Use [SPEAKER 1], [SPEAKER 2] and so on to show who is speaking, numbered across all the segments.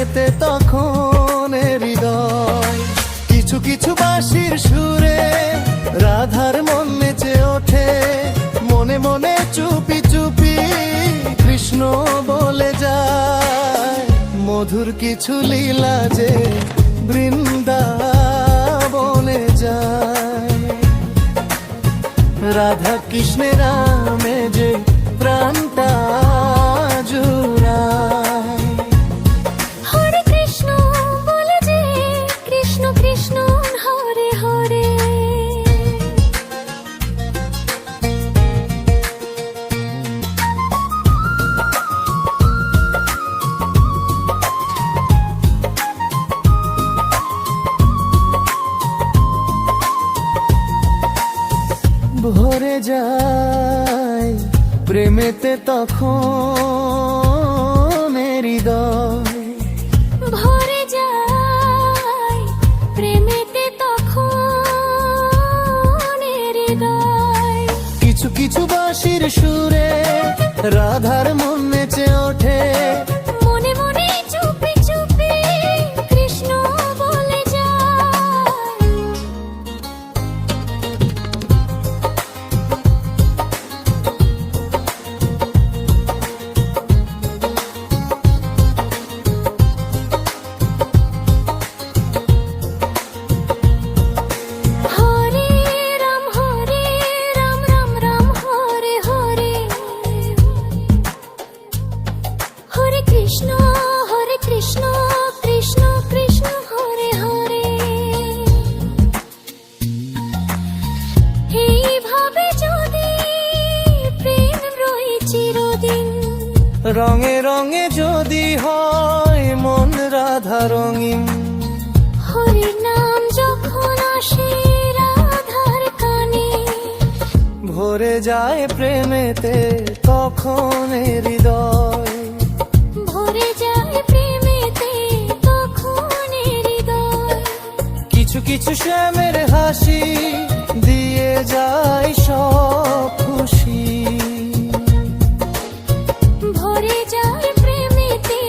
[SPEAKER 1] প্রেমেতে তখন হৃদয়। কিছু কিছু বাঁশির সুরে রাধার মন নেচে ওঠে, মনে মনে চুপি চুপি কৃষ্ণ বলে যায়। মধুর কিছু লীলা যে বৃন্দাবনে যায়, রাধা কৃষ্ণের নামে যে প্রাণটা জুড়ায়।
[SPEAKER 2] হরে কৃষ্ণ বলে যে কৃষ্ণ কৃষ্ণ হরে হরে।
[SPEAKER 1] ভরে যায় প্রেমেতে তখন হৃদয়,
[SPEAKER 2] ভরে যায় প্রেমেতে তখন হৃদয়।
[SPEAKER 1] কিছু কিছু বাঁশির সুরে রাধার মন নেচে ওঠে,
[SPEAKER 2] মনে মনে চুপি চুপি কৃষ্ণ বলে যায়। হরে রাম রাম রাম হরে হরে। হরে কৃষ্ণ কৃষ্ণ কৃষ্ণ হরে হরে। এইভাবে যদি প্রেম রয়ে চিরদিন,
[SPEAKER 1] রঙে রঙে যদি হয় মন রাধা রঙিন।
[SPEAKER 2] হরি নাম যখন আসে রাধার কানে,
[SPEAKER 1] ভরে যায় প্রেমেতে তখন হৃদয়।
[SPEAKER 2] ভরে যায় প্রেমেতে তখন হৃদয়।
[SPEAKER 1] কিছু কিছু শ্যামের হাসি দিয়ে যায় সব খুশি,
[SPEAKER 2] ভরে যায় প্রেমেতে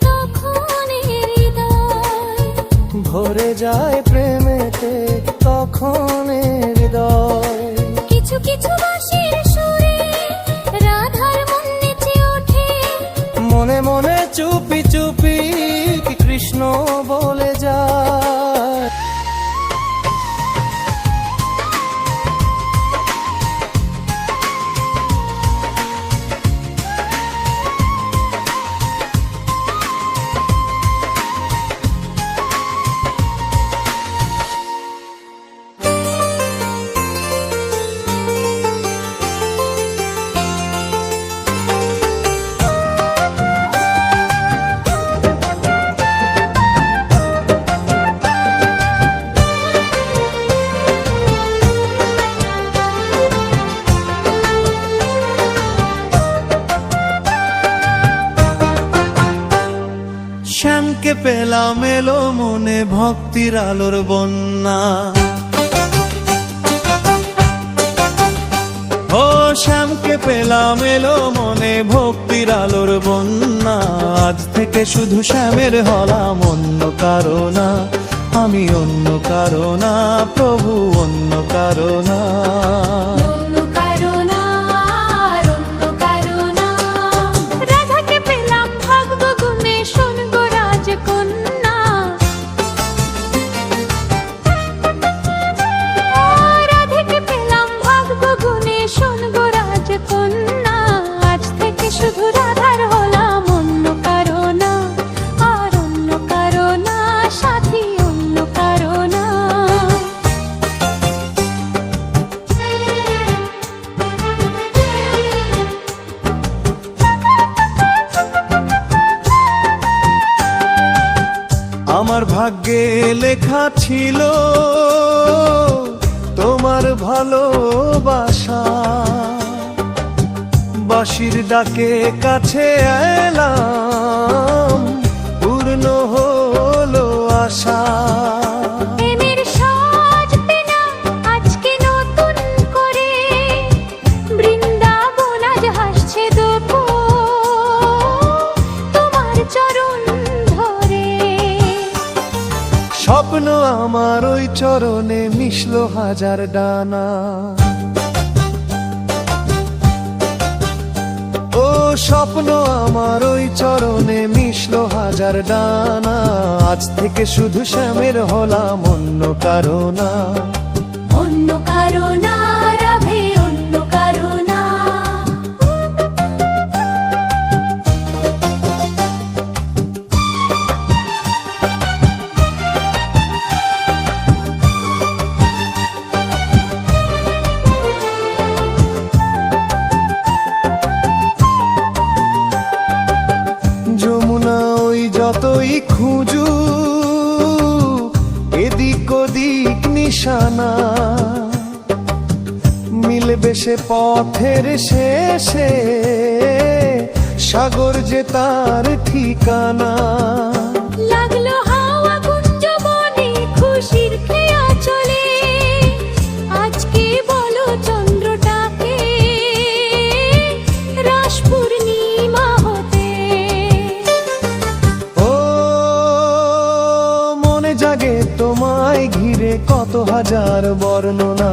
[SPEAKER 2] তখন হৃদয়।
[SPEAKER 1] ভরে যায় প্রেমেতে তখন হৃদয়।
[SPEAKER 2] কিছু কিছু বাঁশির সুরে রাধার মন নেচে ওঠে,
[SPEAKER 1] মনে মনে চুপি চুপি কৃষ্ণ বলে যায়। শ্যামকে পেলাম এলো মনে ভক্তির আলোর বন্যা, ও শ্যামকে পেলাম এলো মনে ভক্তির আলোর বন্যা। আজ থেকে শুধু শ্যামের হলাম, অন্য কারো না আমি, অন্য কারো না প্রভু, অন্য কারো না।
[SPEAKER 2] অন্য কারো না, আর অন্য কারো না। রাধাকে পেলাম ভাগ্য গুণে শোনব রাজকন্যা, রাধাকে পেলাম ভাগ্য গুণে শোনব রাজকন্যা। আজ থেকে শুধু রাধার হলাম, অন্য কারো না, আর অন্য কারো না সাথী, অন্য কারো না।
[SPEAKER 1] আমার ভাগ্যে লেখা ছিল তোমার ভালোবাসা, বাঁশির ডাকে কাছে এলাম, পূর্ণ হলো আশা।
[SPEAKER 2] প্রেমের সাজবে না আজকে নতুন করে, বৃন্দাবন আজ হাসছে দুপুর তোমার চরণ ধরে।
[SPEAKER 1] স্বপ্ন আমার ওই চরণে মিশলো হাজার ডানা। ও স্বপ্ন আমার ওই চরণে মিশলো হাজার ডানা, আজ থেকে শুধু শ্যামের হলাম অন্য কারো না।
[SPEAKER 2] অন্য কারো না রাধে, অন্য কারো না।
[SPEAKER 1] যমুনা ওই যতই খুঁজু এদিক ওদিক নিশানা, মিলবে সে পথের শেষে, সাগর যে তার ঠিকানা।
[SPEAKER 2] লাগলো হাওয়া কুঞ্জ বনে খুশির খেয়া চলে, আজকে বলো চন্দ্রটাকে রাস পূর্ণিমা হতে।
[SPEAKER 1] ও মনে জাগে তোমায় ঘিরে কত হাজার বর্ণনা।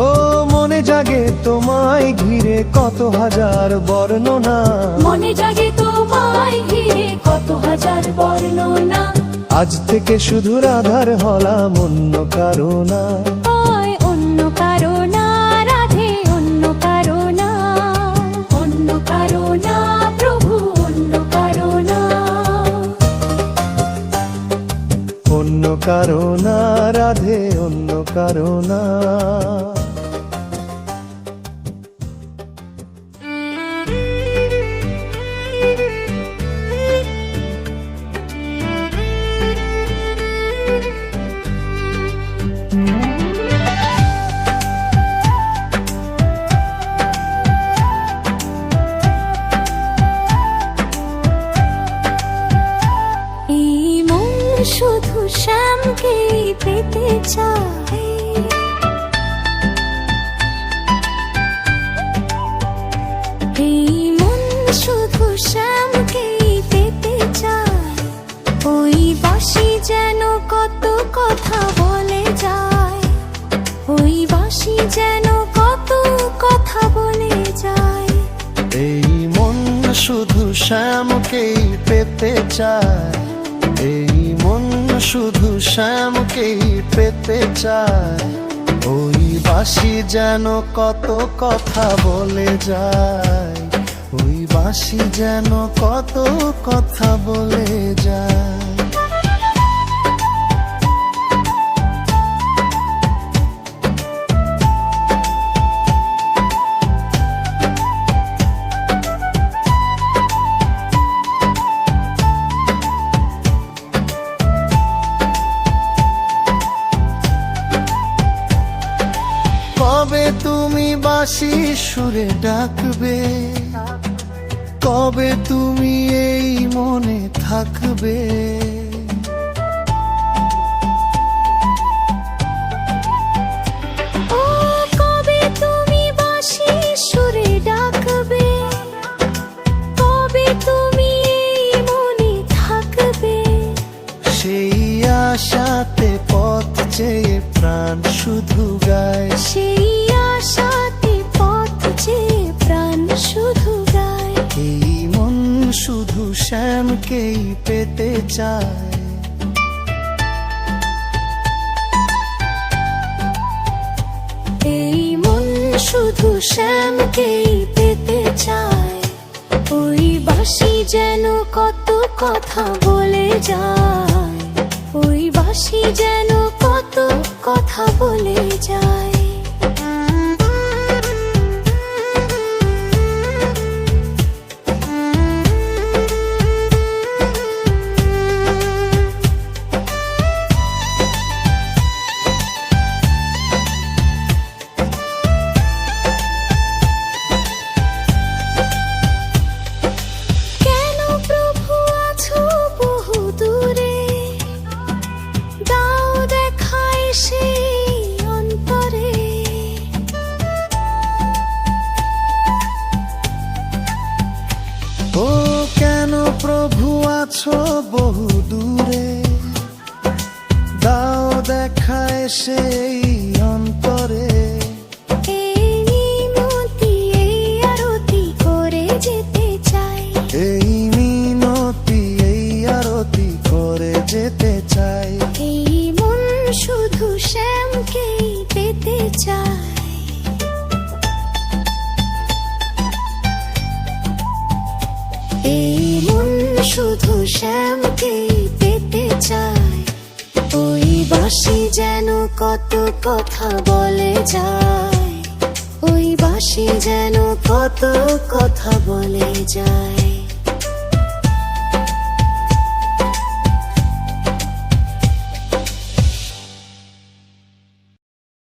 [SPEAKER 1] ও মনে জাগে তোমায় ঘিরে কত হাজার বর্ণনা।
[SPEAKER 2] মনে জাগে তোমায় ঘিরে কত হাজার বর্ণনা।
[SPEAKER 1] আজ থেকে শুধু রাধার হলাম অন্য কারো না।
[SPEAKER 2] ওই অন্য কারো না রাধে, অন্য কারো না। অন্য কারো না প্রভু, অন্য কারো না।
[SPEAKER 1] অন্য কারো না রাধে, অন্য কারো না।
[SPEAKER 2] এই মন শুধু শ্যামকে পেতে চায়, এই মন শুধু শ্যামকে পেতে চায়। ওই বাঁশি যেন কত কথা বলে যায়, ওই বাঁশি যেন কত কথা বলে যায়।
[SPEAKER 1] এই মন শুধু শ্যামকেই পেতে চায়, এই মন শুধু শ্যামকেই পেতে চায়। ওই বাঁশি যেন কত কথা বলে যায়, ওই বাঁশি যেন কত কথা বলে যায়। কবে তুমি বাঁশি সুরে ডাকবে, কবে তুমি এই মনে থাকবে।
[SPEAKER 2] ও কবে তুমি বাঁশি সুরে ডাকবে, কবে তুমি এই মনে থাকবে।
[SPEAKER 1] সেই আশাতে পথ চেয়ে প্রাণ শুধু গায়,
[SPEAKER 2] সেই আশাতে পথ চেয়ে প্রাণ শুধু গায়।
[SPEAKER 1] এই মন শুধু শ্যামকেই পেতে চায়।
[SPEAKER 2] এই মন শুধু শ্যামকেই পেতে চায়। ওই বাঁশি যেন কত কথা বলে যায়, ওই বাঁশি যেন কত কথা বলে যায়। কেন প্রভু আছো বহু দূরে, দাও দেখাই সেই অন্তরে।
[SPEAKER 1] প্রভু আছো বহু দূরে, দাও দেখা সেই অন্তরে।
[SPEAKER 2] এই মিনতি এই আরতি করে যেতে চাই,
[SPEAKER 1] এই মিনতি এই আরতি করে যেতে চাই।
[SPEAKER 2] এই মন শুধু শ্যামকেই পেতে চায়। এই মন শুধু শ্যামকেই পেতে চায়। ওই বাঁশি যেন কত কথা বলে যায়, ওই বাঁশি যেন কত কথা বলে যায়।